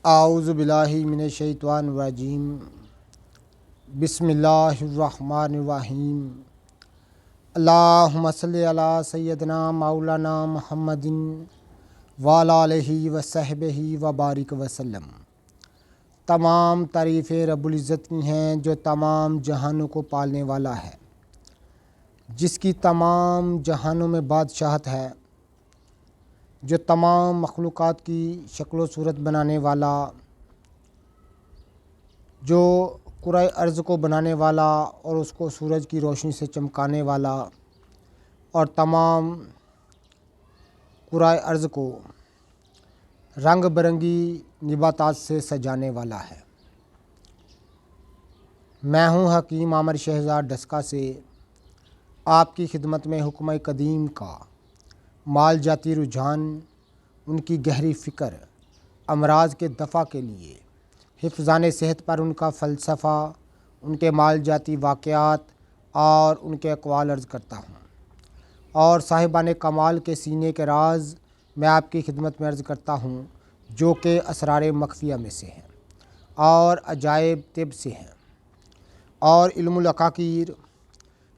आऊज़ु बिल्लाहि मिनश शैतानिर रजीम। बिस्मिल्लाहिर्रहमानिर्रहीम। अल्लाहुम्मा सल्लि अला सय्यदना मौलाना मुहम्मदिन व अला आलिहि व सहबिहि व बारिक वसल्लम। तमाम तारीफ़ें रब्बुल इज़्ज़त की हैं जो तमाम जहानों को पालने वाला है, जिसकी तमाम जहानों में बादशाहत है, जो तमाम मखलूक़ात की शक्ल सूरत बनाने वाला, जो कुराए अर्ज़ को बनाने वाला और उसको सूरज की रोशनी से चमकाने वाला और तमाम कुराए अर्ज़ को रंग बिरंगी निबातात से सजाने वाला है। मैं हूँ हकीम आमिर शहज़ाद डस्का से आपकी खिदमत में हुक्म कदीम का माल जाती रुझान, उनकी गहरी फ़िक्र, अमराज के दफ़ा के लिए हिफ़्ज़ान सेहत पर उनका फ़लसफ़ा, उनके माल जाती वाक़यात और उनके अक़वाल अर्ज़ करता हूँ और साहिबान कमाल के सीने के राज मैं आपकी खिदमत में अर्ज़ करता हूँ, जो कि असरार मख़फ़िया में से हैं और अजायब तिब से हैं और इल्मुल अक़ाक़ीर,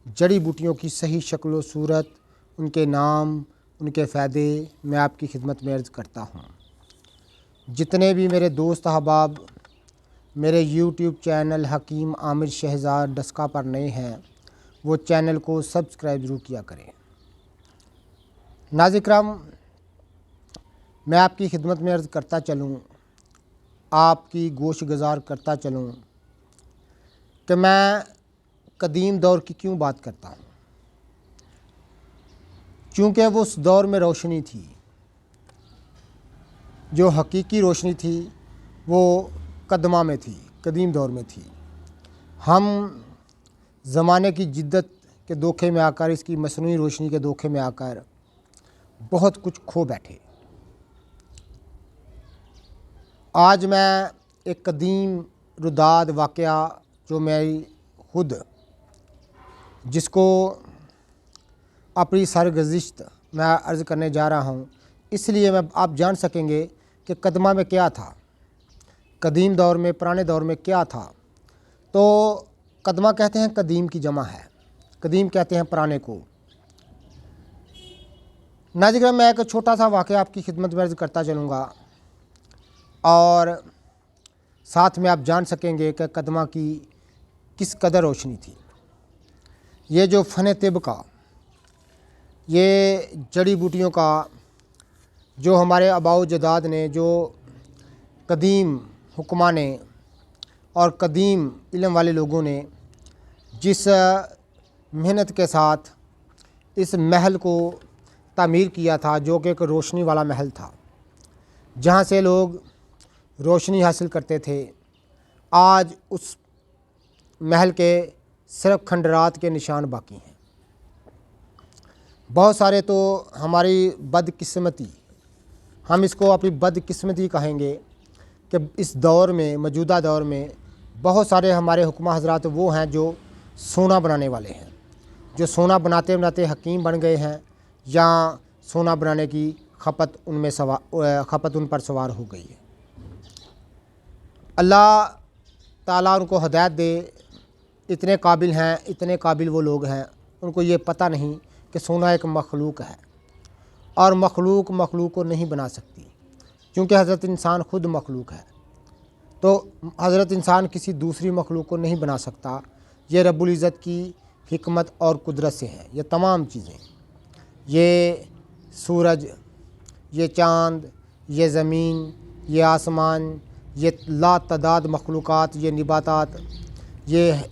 जड़ी बूटियों की सही शक्ल व सूरत, उनके नाम, उनके फ़ायदे मैं आपकी खिदमत में अर्ज़ करता हूँ। जितने भी मेरे दोस्त अहबाब मेरे यूट्यूब चैनल हकीम आमिर शहज़ाद डस्का पर नए हैं, वो चैनल को सब्सक्राइब ज़रूर किया करें। नाज़िक्राम, मैं आपकी खिदमत में अर्ज़ करता चलूँ, आपकी गोश गुज़ार करता चलूँ कि मैं कदीम दौर की क्यों बात करता हूँ। चूँकि वो उस दौर में रोशनी थी, जो हकीकी रोशनी थी वो कदमा में थी, कदीम दौर में थी। हम ज़माने की जिद्दत के धोखे में आकर, इसकी मसनूई रोशनी के धोखे में आकर बहुत कुछ खो बैठे। आज मैं एक कदीम रुदाद वाक़या जो मेरी खुद जिसको अपनी सरगुज़िश्त मैं अर्ज़ करने जा रहा हूँ, इसलिए मैं आप जान सकेंगे कि कदमा में क्या था, कदीम दौर में, पुराने दौर में क्या था। तो कदमा कहते हैं कदीम की जमा है, कदीम कहते हैं पुराने को। नाज़िर, मैं एक छोटा सा वाक़या आपकी खिदमत में अर्ज़ करता चलूँगा और साथ में आप जान सकेंगे कि कदमा की किस कदर रोशनी थी। ये जो फ़न तिब का, ये जड़ी बूटियों का, जो हमारे आबाओ जदाद ने, जो कदीम हुक्मा ने और कदीम इल्म वाले लोगों ने जिस मेहनत के साथ इस महल को तामीर किया था, जो कि एक रोशनी वाला महल था, जहाँ से लोग रोशनी हासिल करते थे, आज उस महल के सिर्फ खंडरात के निशान बाकी हैं। बहुत सारे तो हमारी बदकिस्मती, हम इसको अपनी बदकिस्मती कहेंगे कि इस दौर में, मौजूदा दौर में बहुत सारे हमारे हुक्मा हज़रात वो हैं जो सोना बनाने वाले हैं, जो सोना बनाते बनाते हकीम बन गए हैं, या सोना बनाने की खपत उन पर सवार हो गई है। अल्लाह ताला उनको हिदायत दे। इतने काबिल हैं, इतने काबिल वो लोग हैं, उनको ये पता नहीं कि सोना एक मखलूक है और मखलूक को नहीं बना सकती, क्योंकि हज़रत इंसान ख़ुद मखलूक है। तो हज़रत इंसान किसी दूसरी मखलूक को नहीं बना सकता। ये रब्बुल इज़्ज़त की हिकमत और कुदरत से है। ये तमाम चीज़ें, ये सूरज, ये चाँद, ये ज़मीन, ये आसमान, ये लातदाद मखलूक़ात, ये निबातात, ये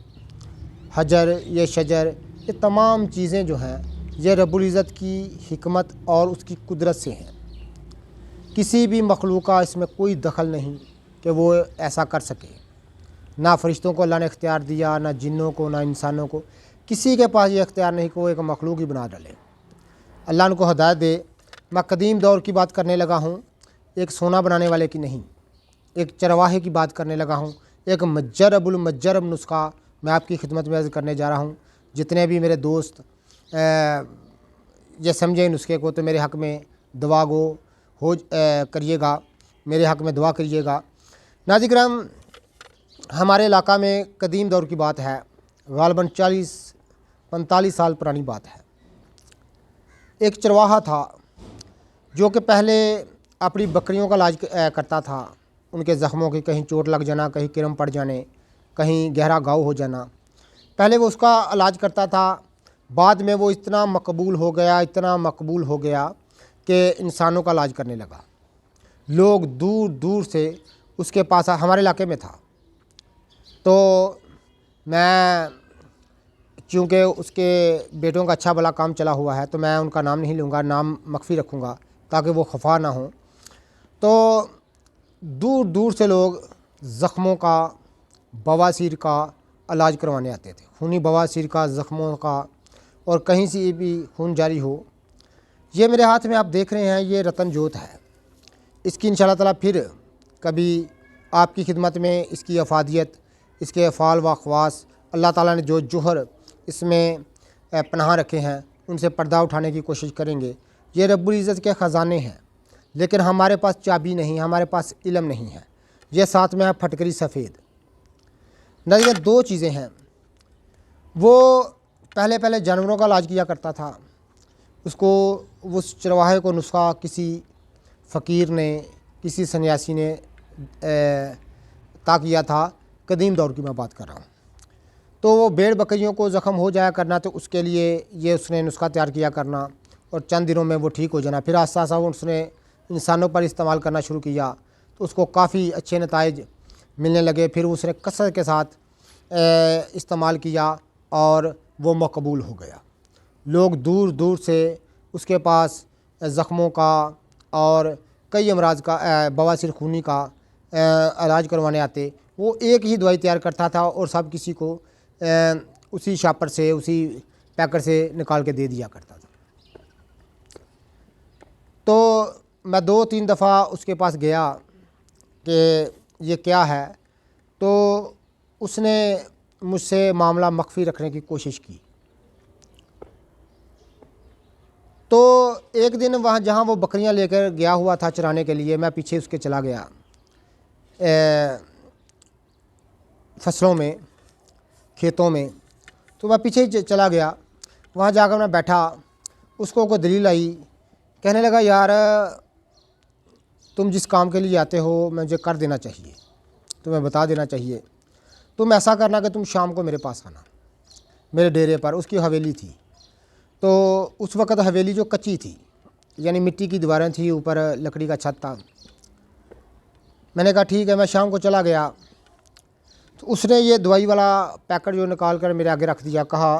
हजर, ये शजर, ये तमाम चीज़ें जो हैं, ये रब्बुल इज़्ज़त की हिकमत और उसकी कुदरत से हैं। किसी भी मखलूक का इसमें कोई दखल नहीं कि वो ऐसा कर सके। ना फ़रिश्तों को अल्लाह ने इख्तियार दिया, ना जिन्नों को, ना इंसानों को, किसी के पास ये इख्तियार नहीं कि वो एक मखलूक ही बना डाले। अल्लाह उनको हिदायत दे। मैं कदीम दौर की बात करने लगा हूँ, एक सोना बनाने वाले की नहीं, एक चरवाहे की बात करने लगा हूँ। एक मज्जरब नुस्खा मैं आपकी खिदमत में अर्ज़ करने जा रहा हूँ। जितने भी मेरे दोस्त ये समझें नुस्खे को, तो मेरे हक़ में दुआ गो हो करिएगा, मेरे हक़ में दुआ करिएगा नाज़रीन किराम, हमारे इलाका में कदीम दौर की बात है, गालबन 40-45 साल पुरानी बात है। एक चरवाहा था जो कि पहले अपनी बकरियों का इलाज करता था। उनके ज़ख्मों की कहीं चोट लग जाना, कहीं किरम पड़ जाने, कहीं गहरा घाव हो जाना, पहले वो उसका इलाज करता था। बाद में वो इतना मकबूल हो गया, इतना मकबूल हो गया कि इंसानों का इलाज करने लगा। लोग दूर दूर से उसके पास हमारे इलाके में था। तो मैं, चूँकि उसके बेटों का अच्छा भला काम चला हुआ है, तो मैं उनका नाम नहीं लूँगा, नाम मख्फी रखूँगा ताकि वो खफा ना हो। तो दूर दूर से लोग ज़ख्मों का, बवासीर का इलाज करवाने आते थे। खूनी बवासीर का, ज़ख्मों का, और कहीं से भी खून जारी हो। ये मेरे हाथ में आप देख रहे हैं, ये रतन जोत है। इसकी इंशाअल्लाह ताला फिर कभी आपकी खिदमत में इसकी अफादियत, इसके अफ़ाल व अख़वास, अल्लाह ताला ने जो जोहर इसमें पनाह रखे हैं, उनसे पर्दा उठाने की कोशिश करेंगे। ये रब्बुल इज़्ज़त के ख़जाने हैं, लेकिन हमारे पास चाबी नहीं, हमारे पास इल्म नहीं है। ये साथ में है फटकरी सफ़ेद। नज़र 2 चीज़ें हैं। वो पहले जानवरों का इलाज किया करता था। उसको, उस चरवाहे को नुस्खा किसी फ़कीर ने, किसी सन्यासी ने ता किया था। कदीम दौर की मैं बात कर रहा हूँ। तो वो भेड़ बकरियों को ज़ख़म हो जाया करना, तो उसके लिए ये उसने नुस्खा तैयार किया करना और चंद दिनों में वो ठीक हो जाना। फिर आस्ता आस्ता उसने इंसानों पर इस्तेमाल करना शुरू किया, तो उसको काफ़ी अच्छे नताइज मिलने लगे। फिर उसने कसरत के साथ इस्तेमाल किया और वो मकबूल हो गया। लोग दूर दूर से उसके पास ज़ख्मों का और कई अमराज का, बवासीर खूनी का इलाज करवाने आते। वो एक ही दवाई तैयार करता था और सब किसी को उसी शापर से, उसी पैकर से निकाल के दे दिया करता था। तो मैं 2-3 दफ़ा उसके पास गया कि ये क्या है, तो उसने मुझसे मामला मख्फी रखने की कोशिश की। तो एक दिन वहाँ जहाँ वो बकरियाँ लेकर गया हुआ था चराने के लिए, मैं पीछे उसके चला गया फसलों में, खेतों में। तो मैं पीछे ही चला गया। वहाँ जाकर मैं बैठा, उसको कोई दलील आई, कहने लगा, यार तुम जिस काम के लिए आते हो मुझे कर देना चाहिए, तुम्हें बता देना चाहिए। तुम ऐसा करना कि तुम शाम को मेरे पास आना, मेरे डेरे पर। उसकी हवेली थी। तो उस वक़्त हवेली जो कच्ची थी, यानी मिट्टी की दीवारें थी, ऊपर लकड़ी का छत था। मैंने कहा ठीक है। मैं शाम को चला गया, तो उसने ये दवाई वाला पैकेट जो निकाल कर मेरे आगे रख दिया। कहा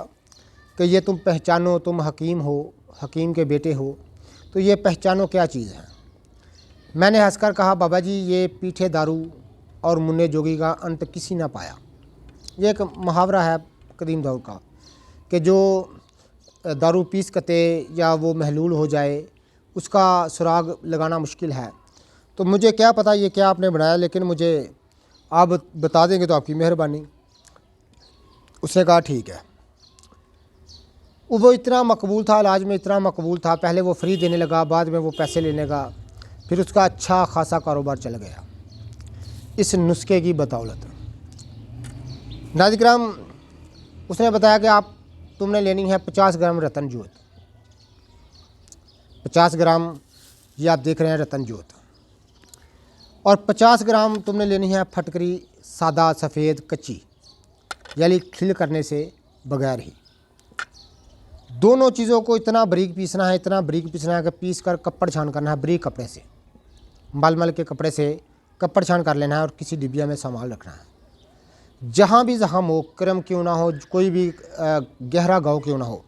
कि ये तुम पहचानो, तुम हकीम हो, हकीम के बेटे हो, तो ये पहचानो क्या चीज़ है। मैंने हंसकर कहा, बाबा जी ये पीठे दारू और मुन्ने जोगी का अंत किसी ना पाया। ये एक मुहावरा है कदीम दौर का कि जो दारू पीस कते या वो महलूल हो जाए, उसका सुराग लगाना मुश्किल है। तो मुझे क्या पता ये क्या आपने बनाया, लेकिन मुझे आप बता देंगे तो आपकी मेहरबानी। उसने कहा ठीक है। वो इतना मकबूल था, इलाज में इतना मकबूल था। पहले वो फ्री देने लगा, बाद में वो पैसे लेने लगा। फिर उसका अच्छा खासा कारोबार चल गया इस नुस्खे की बदौलत। नाज़रीन किराम, उसने बताया कि तुमने लेनी है 50 ग्राम रतन जोत। 50 ग्राम ये आप देख रहे हैं रतन जोत, और 50 ग्राम तुमने लेनी है फटकरी सादा सफ़ेद कच्ची, यानी खिल करने से बगैर ही। दोनों चीज़ों को इतना बारीक पीसना है, इतना बारीक पीसना है कि पीस कर कपड़ छान करना है। बारीक कपड़े से, मलमल के कपड़े से कपड़ छान कर लेना है और किसी डिबिया में संभाल रखना है। जहाँ भी ज़ख़म हो, क्रम क्यों ना हो, कोई भी गहरा घाव क्यों ना हो,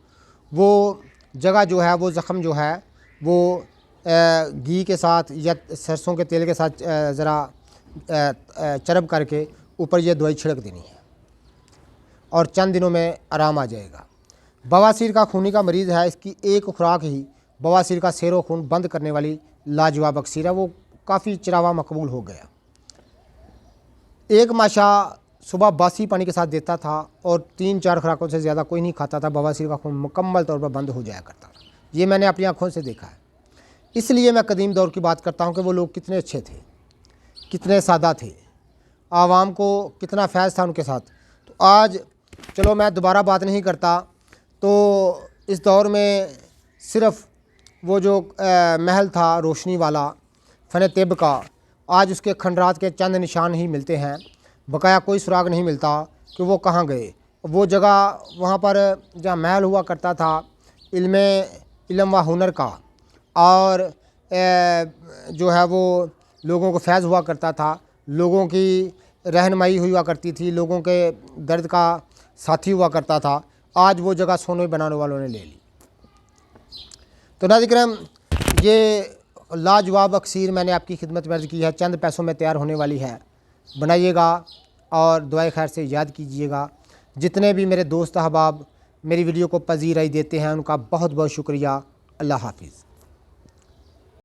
वो जगह जो है, वो ज़ख़म जो है, वो घी के साथ या सरसों के तेल के साथ ज़रा चरब करके ऊपर ये दवाई छिड़क देनी है और चंद दिनों में आराम आ जाएगा। बवासीर का खूनी का मरीज़ है, इसकी एक खुराक ही बवासीर का सैरो खून बंद करने वाली लाजवाब अक्सीर है। वो काफ़ी चरावा मकबूल हो गया। एक माशा सुबह बासी पानी के साथ देता था और 3-4 खुराकों से ज़्यादा कोई नहीं खाता था। बवासीर का खून मुकम्मल तौर पर बंद हो जाया करता था। ये मैंने अपनी आँखों से देखा है। इसलिए मैं कदीम दौर की बात करता हूँ कि वो लोग कितने अच्छे थे, कितने सादा थे, आवाम को कितना फैज़ था उनके साथ। तो आज चलो मैं दोबारा बात नहीं करता। तो इस दौर में सिर्फ़ वो जो महल था रोशनी वाला फ़न तिब का, आज उसके खंडरात के चंद निशान ही मिलते हैं, बकाया कोई सुराग नहीं मिलता कि वो कहाँ गए। वो जगह वहाँ पर जहाँ महल हुआ करता था इल्म व हुनर का, और जो है वो लोगों को फैज़ हुआ करता था, लोगों की रहनुमाई हुआ करती थी, लोगों के दर्द का साथी हुआ करता था। आज वो जगह सोने बनाने वालों ने ले ली। तो नाज़रीन किराम, ये लाजवाब अक्सीर मैंने आपकी खिदमत में अर्ज़ की है, चंद पैसों में तैयार होने वाली है। बनाइएगा और दुआए खैर से याद कीजिएगा। जितने भी मेरे दोस्त अहबाब मेरी वीडियो को पजीराई देते हैं उनका बहुत बहुत शुक्रिया। अल्लाह हाफिज़।